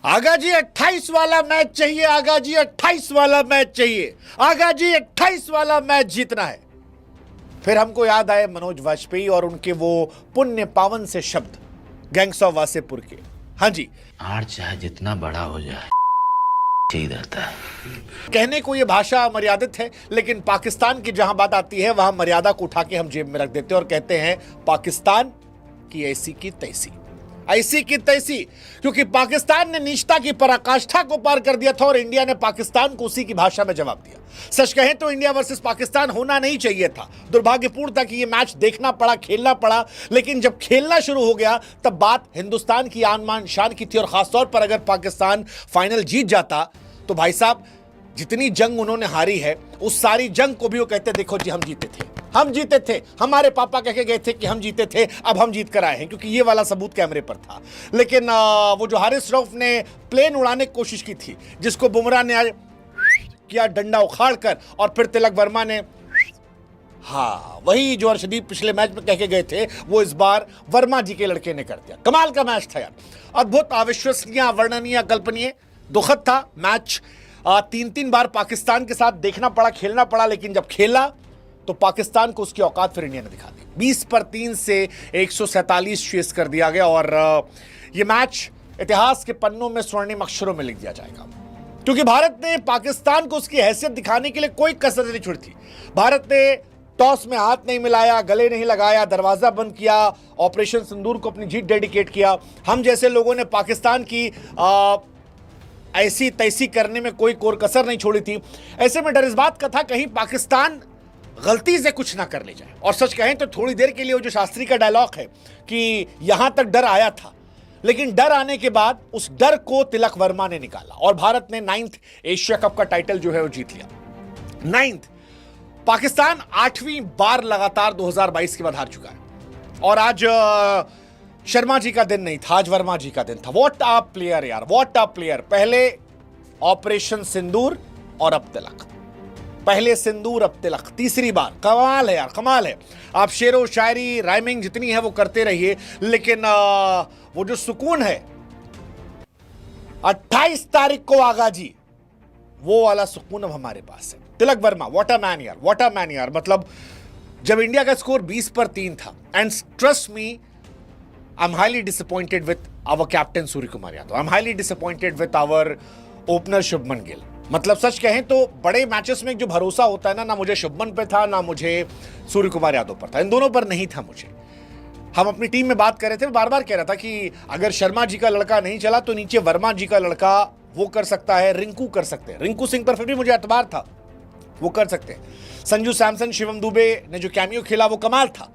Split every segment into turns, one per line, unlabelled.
आगा जी 28 वाला मैच चाहिए, आगा जी 28 वाला मैच चाहिए, आगा जी 28 वाला मैच जीतना है। फिर हमको याद आए मनोज वाजपेयी और उनके वो पुण्य पावन से शब्द गैंग्स ऑफ वासेपुर के। हाँ जी,
आड़ चाहे जितना बड़ा हो जाए ही रहता है।
कहने को ये भाषा मर्यादित है, लेकिन पाकिस्तान की जहां बात आती है वहां मर्यादा को उठा के हम जेब में रख देते हैं और कहते हैं पाकिस्तान की ऐसी की तैसी, ऐसी की तैसी। क्योंकि पाकिस्तान ने नीचता की पराकाष्ठा को पार कर दिया था और इंडिया ने पाकिस्तान को उसी की भाषा में जवाब दिया। सच कहें तो इंडिया वर्सेस पाकिस्तान होना नहीं चाहिए था। दुर्भाग्यपूर्ण था कि यह मैच देखना पड़ा, खेलना पड़ा, लेकिन जब खेलना शुरू हो गया तब बात हिंदुस्तान की आन मान शान की थी। और खासतौर पर अगर पाकिस्तान फाइनल जीत जाता तो भाई साहब जितनी जंग उन्होंने हारी है उस सारी जंग को भी वो कहते देखो जी हम जीते थे, हम जीते थे, हमारे पापा कह के गए थे कि हम जीते थे, अब हम जीत कर आए हैं, क्योंकि ये वाला सबूत कैमरे पर था। लेकिन वो जो हारिस रऊफ ने प्लेन उड़ाने की कोशिश की थी, जिसको बुमराह ने किया डंडा उखाड़ कर, और फिर तिलक वर्मा ने, हाँ वही जो अर्शदीप पिछले मैच में कह के गए थे वो इस बार वर्मा जी के लड़के ने कर दिया। कमाल का मैच था यार, अद्भुत, अविश्वसनीय, अवर्णनीय, अकल्पनीय, दुखद था मैच। 3-3 बार पाकिस्तान के साथ देखना पड़ा, खेलना पड़ा, लेकिन जब खेला तो पाकिस्तान को उसकी औकात फिर इंडिया ने दिखा दी। 20 पर 3 से 147 चेस कर दिया गया और यह मैच इतिहास के पन्नों में स्वर्णिम अक्षरों में लिख दिया जाएगा। क्योंकि भारत ने पाकिस्तान को उसकी हैसियत दिखाने के लिए कोई कसर नहीं छोड़ी थी। भारत ने टॉस में हाथ नहीं मिलाया, गले नहीं लगाया, दरवाजा बंद किया, ऑपरेशन सिंदूर को अपनी जीत डेडिकेट किया। हम जैसे लोगों ने पाकिस्तान की ऐसी तैसी करने में कोई कोर कसर नहीं छोड़ी थी। ऐसे में डर इस बात का था कहीं पाकिस्तान गलती से कुछ ना कर ले जाए। और सच कहें तो थोड़ी देर के लिए वो जो शास्त्री का डायलॉग है कि यहां तक डर आया था, लेकिन डर आने के बाद उस डर को तिलक वर्मा ने निकाला और भारत ने 9th एशिया कप का टाइटल जो है वो जीत लिया। 9th पाकिस्तान 8वीं बार लगातार 2022 के बाद हार चुका है। और आज शर्मा जी का दिन नहीं था, आज वर्मा जी का दिन था। व्हाट अ प्लेयर यार, व्हाट अ प्लेयर। पहले ऑपरेशन सिंदूर और अब तिलक, पहले सिंदूर अब तिलक, तीसरी बार। कमाल है यार, कमाल है। आप शेरो शायरी राइमिंग जितनी है वो करते रहिए, लेकिन वो जो सुकून है 28 तारीख को आगा जी, वो वाला सुकून अब हमारे पास है। Tilak Varma, what a man यार, व्हाट अ मैन यार। मतलब जब इंडिया का स्कोर 20 पर 3 था, and trust me I am highly disappointed with our captain Surya Kumar Yadav, I am highly disappointed with our opener Shubman Gill. मतलब सच कहें तो बड़े मैचेस में जो भरोसा होता है ना मुझे शुभमन पे था, ना मुझे सूर्य कुमार यादव पर था, इन दोनों पर नहीं था मुझे। हम अपनी टीम में बात कर रहे थे, बार बार कह रहा था कि अगर शर्मा जी का लड़का नहीं चला तो नीचे वर्मा जी का लड़का वो कर सकता है, रिंकू कर सकते हैं। रिंकू सिंह पर फिर भी मुझे एतबार था, वो कर सकते हैं। संजू सैमसन, शिवम दुबे ने जो कैमियो खेला वो कमाल था।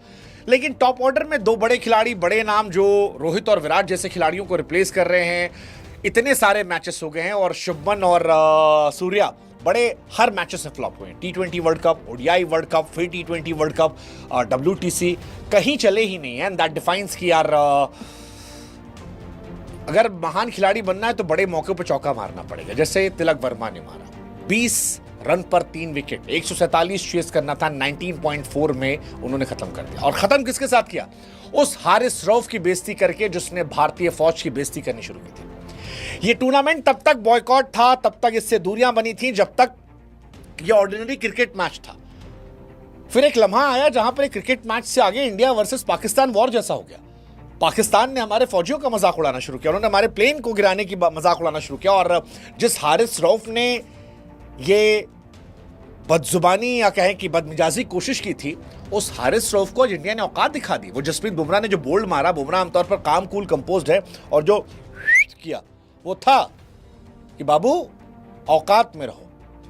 लेकिन टॉप ऑर्डर में 2 बड़े खिलाड़ी, बड़े नाम जो रोहित और विराट जैसे खिलाड़ियों को रिप्लेस कर रहे हैं, इतने सारे मैचेस हो गए हैं और शुभमन और सूर्या बड़े हर मैचेस से फ्लॉप हुए हैं। T20 world cup, ODI world cup, फिर T20 वर्ल्ड कप, WTC, कहीं चले ही नहीं है। एंड दैट डिफाइंस कि यार अगर महान खिलाड़ी बनना है तो बड़े मौके पर चौका मारना पड़ेगा, जैसे तिलक वर्मा ने मारा। 20 रन पर 3 विकेट, 147 चेस करना था, 19.4 में उन्होंने खत्म कर दिया। और खत्म किसके साथ किया? उस हारिस रऊफ की बेइज्जती करके जिसने भारतीय फौज की बेइज्जती करनी शुरू की थी। ये टूर्नामेंट तब तक बॉयकॉट था, तब तक इससे दूरियां बनी थी जब तक ये ऑर्डिनरी क्रिकेट मैच था। फिर एक लम्हा आया जहां पर क्रिकेट मैच से आगे इंडिया वर्सेस पाकिस्तान वॉर जैसा हो गया। पाकिस्तान ने हमारे फौजियों का मजाक उड़ाना शुरू किया, उन्होंने हमारे प्लेन को गिराने की मजाक उड़ाना शुरू किया। और जिस हारिस रऊफ ने ये बदजुबानी या कहें कि बदमिजाजी कोशिश की थी, उस हारिस रऊफ को इंडिया ने औकात दिखा दी। वो जसप्रीत बुमराह ने जो बोल्ड मारा, बुमराह आमतौर पर काम कूल कंपोज्ड है, और जो किया वो था कि बाबू औकात में रहो,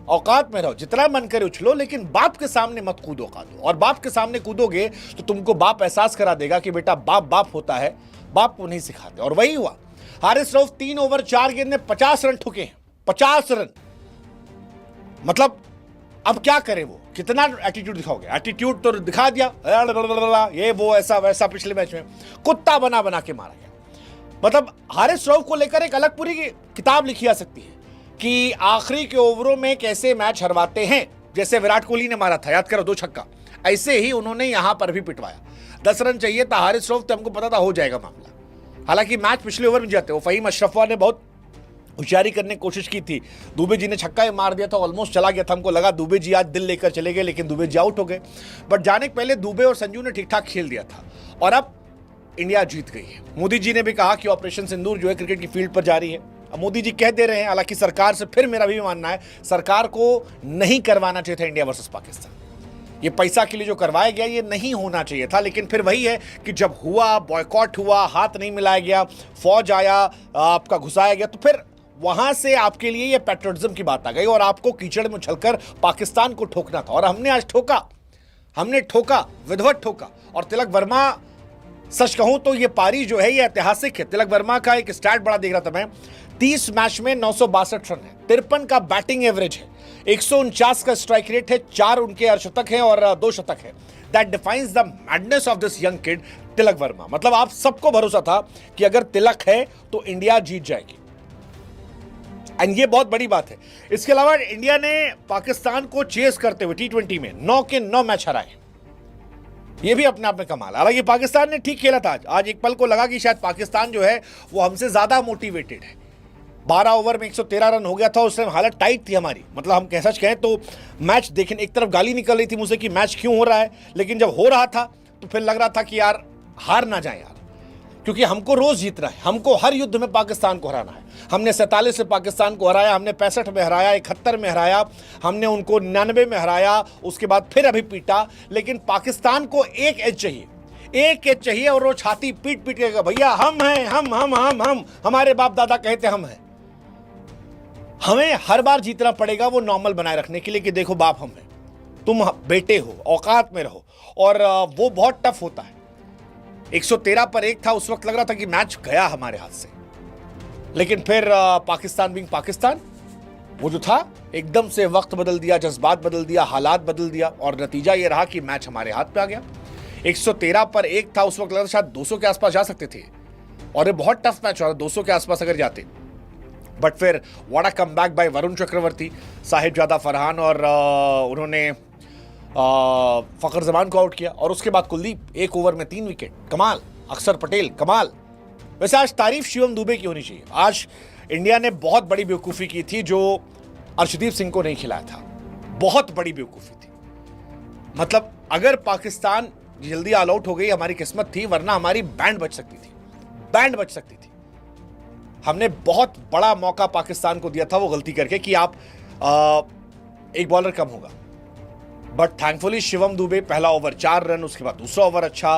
औकात में रहो, जितना मन करे उछलो, लेकिन बाप के सामने मत कूदो कादो। और बाप के सामने कूदोगे तो तुमको बाप एहसास करा देगा कि बेटा बाप बाप होता है, बाप को नहीं सिखाते। और वही हुआ। हारिस रऊफ 3 ओवर 4 गेंद में 50 रन ठुके हैं, 50 रन। मतलब अब क्या करे, वो कितना एटीट्यूड दिखाओगे? एटीट्यूड तो दिखा दिया, ये वो ऐसा वैसा। पिछले मैच में कुत्ता बना बना के मारा गया। मतलब हारिस रऊफ को लेकर एक अलग पूरी किताब लिखी जा सकती है कि आखिरी के ओवरों में कैसे मैच हरवाते हैं। जैसे विराट कोहली ने मारा था, याद करो, 2 छक्का, ऐसे ही उन्होंने यहां पर भी पिटवाया। 10 रन चाहिए था हारिस रऊफ, तो हमको पता था हो जाएगा मामला। हालांकि मैच पिछले ओवर में जाते हो, फहीम अशरफवा ने बहुत होशियारी करने की कोशिश की थी। दुबे जी ने छक्का ही मार दिया था, ऑलमोस्ट चला गया था। हमको लगा दुबे जी आज दिल लेकर चले गए, लेकिन दुबे जी आउट हो गए। बट जाने के पहले दुबे और संजू ने ठीक ठाक खेल दिया था और अब इंडिया जीत गई है। मोदी जी ने भी कहा कि ऑपरेशन सिंदूर जो है क्रिकेट की फील्ड पर जारी है। अब मोदी जी कह दे रहे हैं, हालांकि सरकार से फिर मेरा भी मानना है सरकार को नहीं करवाना चाहिए था इंडिया वर्सेस पाकिस्तान। ये पैसा के लिए जो करवाया गया ये नहीं होना चाहिए था, लेकिन फिर वही है कि जब हुआ, बॉयकॉट हुआ, हाथ नहीं मिलाया गया, फौज आया, आपका घुसाया गया, तो फिर वहां से आपके लिए ये पैट्रियटिज्म की बात आ गई और आपको कीचड़ में उछलकर पाकिस्तान को ठोकना था। और हमने आज ठोका, हमने ठोका, विधिवत ठोका। और तिलक वर्मा, सच कहूं तो ये पारी जो है ये ऐतिहासिक है। तिलक वर्मा का एक स्टैट बड़ा देख रहा था मैं, 30 मैच में 962 रन है, 53 का बैटिंग एवरेज है, 149 का स्ट्राइक रेट है, 4 उनके अर्धशतक हैं और 2 शतक है। That defines the madness of this young kid Tilak Varma. मतलब आप सबको भरोसा था कि अगर तिलक है तो इंडिया जीत जाएगी, एंड ये बहुत बड़ी बात है। इसके अलावा इंडिया ने पाकिस्तान को चेस करते हुए T20 में 9 के 9 मैच हराए, ये भी अपने आप में कमाल। हालांकि पाकिस्तान ने ठीक खेला था आज एक पल को लगा कि शायद पाकिस्तान जो है वो हमसे ज्यादा मोटिवेटेड है। 12 ओवर में 113 रन हो गया था, उस टाइम हालत टाइट थी हमारी। मतलब हम कैसा कहें तो मैच देखें, एक तरफ गाली निकल रही थी मुझसे कि मैच क्यों हो रहा है, लेकिन जब हो रहा था तो फिर लग रहा था कि यार हार ना जाए यार, क्योंकि हमको रोज जीतना है, हमको हर युद्ध में पाकिस्तान को हराना है। हमने 47 से पाकिस्तान को हराया, हमने 65 में हराया, 71 में हराया, हमने उनको 99 में हराया, उसके बाद फिर अभी पीटा। लेकिन पाकिस्तान को एक एज चाहिए, एक एज चाहिए, और वो छाती पीट पीट के भैया हम हैं, हम हमारे बाप दादा कहते हम हैं। हमें हर बार जीतना पड़ेगा वो नॉर्मल बनाए रखने के लिए कि देखो बाप हम हैं, तुम बेटे हो, औकात में रहो। और वो बहुत टफ होता है। 113 पर 1 था, उस वक्त लग रहा था कि मैच गया हमारे हाथ से, लेकिन फिर पाकिस्तान बिंग पाकिस्तान, वो जो था एकदम से वक्त बदल दिया, जज्बात बदल दिया, हालात बदल दिया, और नतीजा ये रहा कि मैच हमारे हाथ पे आ गया। 113 पर 1 था, उस वक्त लग रहा था शायद 200 के आसपास जा सकते थे, और ये बहुत टफ मैच हुआ, 200 के आसपास अगर जाते। बट फिर what a comeback by Varun Chakravarthy, Sahibzada Farhan, और उन्होंने फखर जमान को आउट किया, और उसके बाद कुलदीप 1 ओवर में 3 विकेट, कमाल। अक्षर पटेल कमाल। वैसे आज तारीफ शिवम दुबे की होनी चाहिए। आज इंडिया ने बहुत बड़ी बेवकूफ़ी की थी जो अर्शदीप सिंह को नहीं खिलाया था, बहुत बड़ी बेवकूफ़ी थी। मतलब अगर पाकिस्तान जल्दी ऑल आउट हो गई हमारी किस्मत थी, वरना हमारी बैंड बच सकती थी, बैंड बच सकती थी। हमने बहुत बड़ा मौका पाकिस्तान को दिया था वो गलती करके कि आप एक बॉलर कम होगा। बट थैंकफुली शिवम दुबे पहला ओवर 4 रन, उसके बाद दूसरा ओवर अच्छा,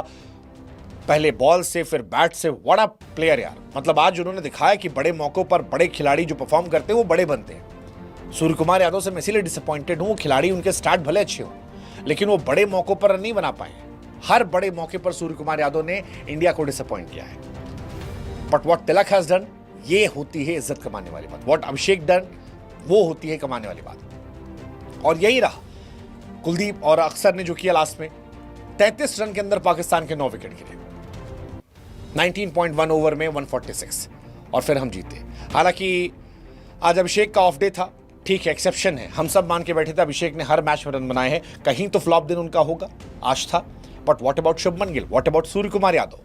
पहले बॉल से फिर बैट से, बड़ा प्लेयर यार। मतलब आज उन्होंने दिखाया कि बड़े मौकों पर बड़े खिलाड़ी जो परफॉर्म करते हैं वो बड़े बनते हैं। सूर्य कुमार यादव से मैं इसीलिए डिसअपॉइंटेड हूं, वो खिलाड़ी उनके स्टार्ट भले अच्छे हो, लेकिन वो बड़े मौकों पर नहीं बना पाए। हर बड़े मौके पर सूर्य कुमार यादव ने इंडिया को डिसअपॉइंट किया है। But what Tilak has done, ये होती है इज्जत कमाने वाली बात। व्हाट अभिषेक डन, वो होती है कमाने वाली बात। और यही रहा कुलदीप और अक्षर ने जो किया लास्ट में, 33 रन के अंदर पाकिस्तान के 9 विकेट गिरे, 19.1 ओवर में 146, और फिर हम जीते। हालांकि आज अभिषेक का ऑफ डे था, ठीक है, एक्सेप्शन है। हम सब मान के बैठे थे अभिषेक ने हर मैच में रन बनाए हैं, कहीं तो फ्लॉप दिन उनका होगा, आज था। But what about Shubman Gill, what about Surya Kumar Yadav,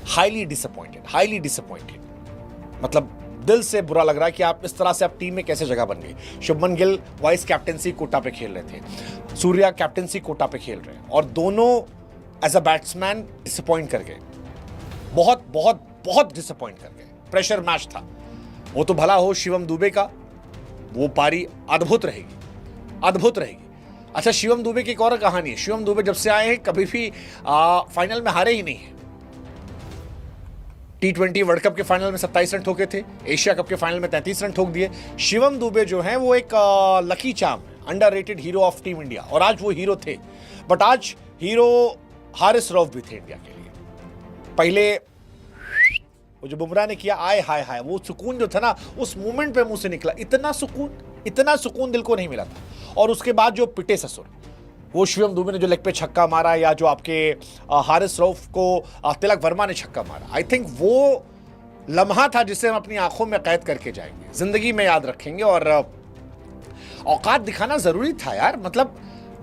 highly disappointed, highly disappointed. मतलब दिल से बुरा लग रहा है कि आप इस तरह से आप टीम में कैसे जगह बन गई। शुभमन गिल वाइस कैप्टेंसी कोटा पे खेल रहे थे, सूर्या कैप्टेंसी कोटा पे खेल रहे हैं, और दोनों एज अ बैट्समैन डिसअपॉइंट कर गए, बहुत बहुत बहुत डिसअपॉइंट कर गए। प्रेशर मैच था। वो तो भला हो शिवम दुबे का, वो पारी अद्भुत रहेगी, अद्भुत रहेगी। अच्छा, शिवम दुबे की एक और कहानी है। शिवम दुबे जब से आए हैं कभी भी फाइनल में हारे ही नहीं है। T20 वर्ल्ड कप के फाइनल में 27 रन ठोके थे, एशिया कप के फाइनल में 33 रन ठोक दिए। शिवम दुबे जो हैं वो एक lucky charm, underrated hero of team India, और आज वो हीरो थे। बट आज हीरो हारिस रऊफ भी थे इंडिया के लिए। पहले वो जो बुमराह ने किया, आय हाय हाय, वो सुकून जो था ना उस मोमेंट पे मुंह से निकला, इतना सुकून दिल को नहीं मिला था। और उसके बाद जो पिटे ससुर, वो शिवम दुबे ने जो लेग पे छक्का मारा, या जो आपके हारिस रऊफ को तिलक वर्मा ने छक्का मारा, आई थिंक वो लम्हा था जिसे हम अपनी आंखों में कैद करके जाएंगे, जिंदगी में याद रखेंगे। और औकात दिखाना जरूरी था यार। मतलब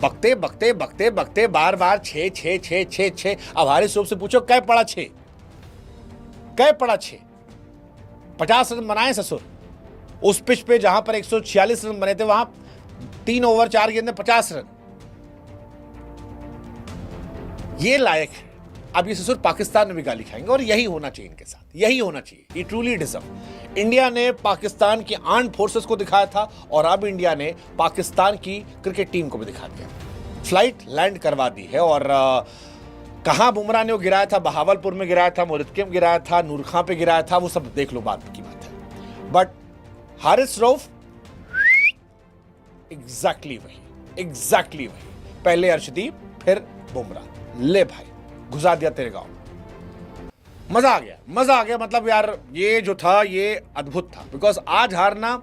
बकते बकते बकते बकते बार बार 6 6 6 6 6। अब हारिस रऊफ से पूछो कै पड़ा 6, कै पड़ा 6, 50 रन बनाए ससुर, उस पिच पे जहां पर 146 रन बने थे वहां 3 ओवर 4 गेंद में 50 रन। ये लायक है। अब ये ससुर पाकिस्तान में भी गाली खाएंगे और यही होना चाहिए इनके साथ, यही होना चाहिए। ये ट्रूली डिजर्व। इंडिया ने पाकिस्तान की आर्म्ड फोर्सेस को दिखाया था और अब इंडिया ने पाकिस्तान की क्रिकेट टीम को भी दिखा दिया। फ्लाइट लैंड करवा दी है और कहां बुमराह ने वो गिराया था, बहावलपुर में गिराया था, मुल्तकिम गिराया था, नूर खां पे गिराया था, वो सब देख लो, बाद की बात है। बट हारिस रऊफ एग्जैक्टली वही। पहले अर्शदीप फिर बुमराह, ले भाई घुसा दिया तेरे गांव। मजा आ गया। मतलब यार ये जो था ये अद्भुत था। बिकॉज आज हारना,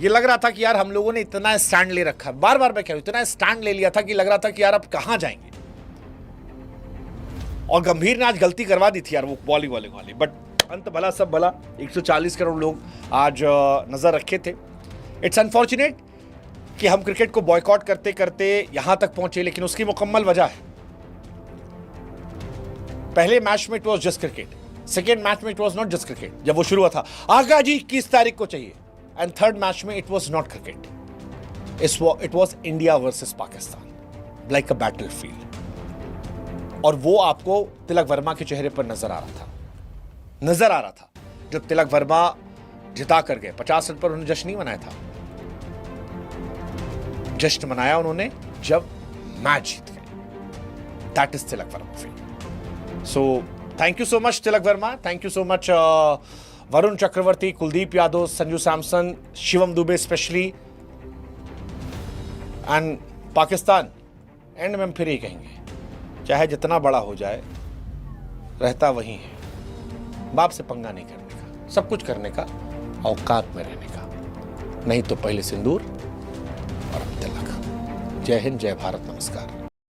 ये लग रहा था कि यार हम लोगों ने इतना स्टैंड ले रखा है, बार बार मैं कह रहा हूं, इतना स्टैंड ले लिया था कि लग रहा था कि यार अब कहां जाएंगे। और गंभीर ने आज गलती करवा दी थी यार, वो बॉलिंग वाली। बट अंत भला सब भला, 140 करोड़ लोग आज नजर रखे थे। इट्स अनफॉर्चुनेट कि हम क्रिकेट को बॉयकॉट करते करते यहां तक पहुंचे, लेकिन उसकी मुकम्मल वजह है। पहले मैच में it was just cricket, second match में it was not just cricket. जब वो शुरू हुआ था आगा जी 21 तारीख को चाहिए, एंड थर्ड मैच में it was not cricket, it was India versus Pakistan, like a battle field. और वो आपको तिलक वर्मा के चेहरे पर नजर आ रहा था जब तिलक वर्मा जिता कर गए। 50 रन पर उन्होंने जश्न नहीं मनाया था, जश्न मनाया उन्होंने जब मैच जीत गए। That is Tilak Varma field. So, thank you so much, Tilak Verma. Thank you so much, Varun Chakravarti, Kuldeep Yadav, Sanju Samson, Shivam Dubey especially. And Pakistan, and में हम फिर ही कहेंगे, चाहे जितना बड़ा हो जाए, रहता वही है। बाप से पंगा नहीं करने का, सब कुछ करने का, औकात में रहने का। नहीं तो पहले सिंदूर और अब तिलक। जय हिंद, जय भारत, नमस्कार।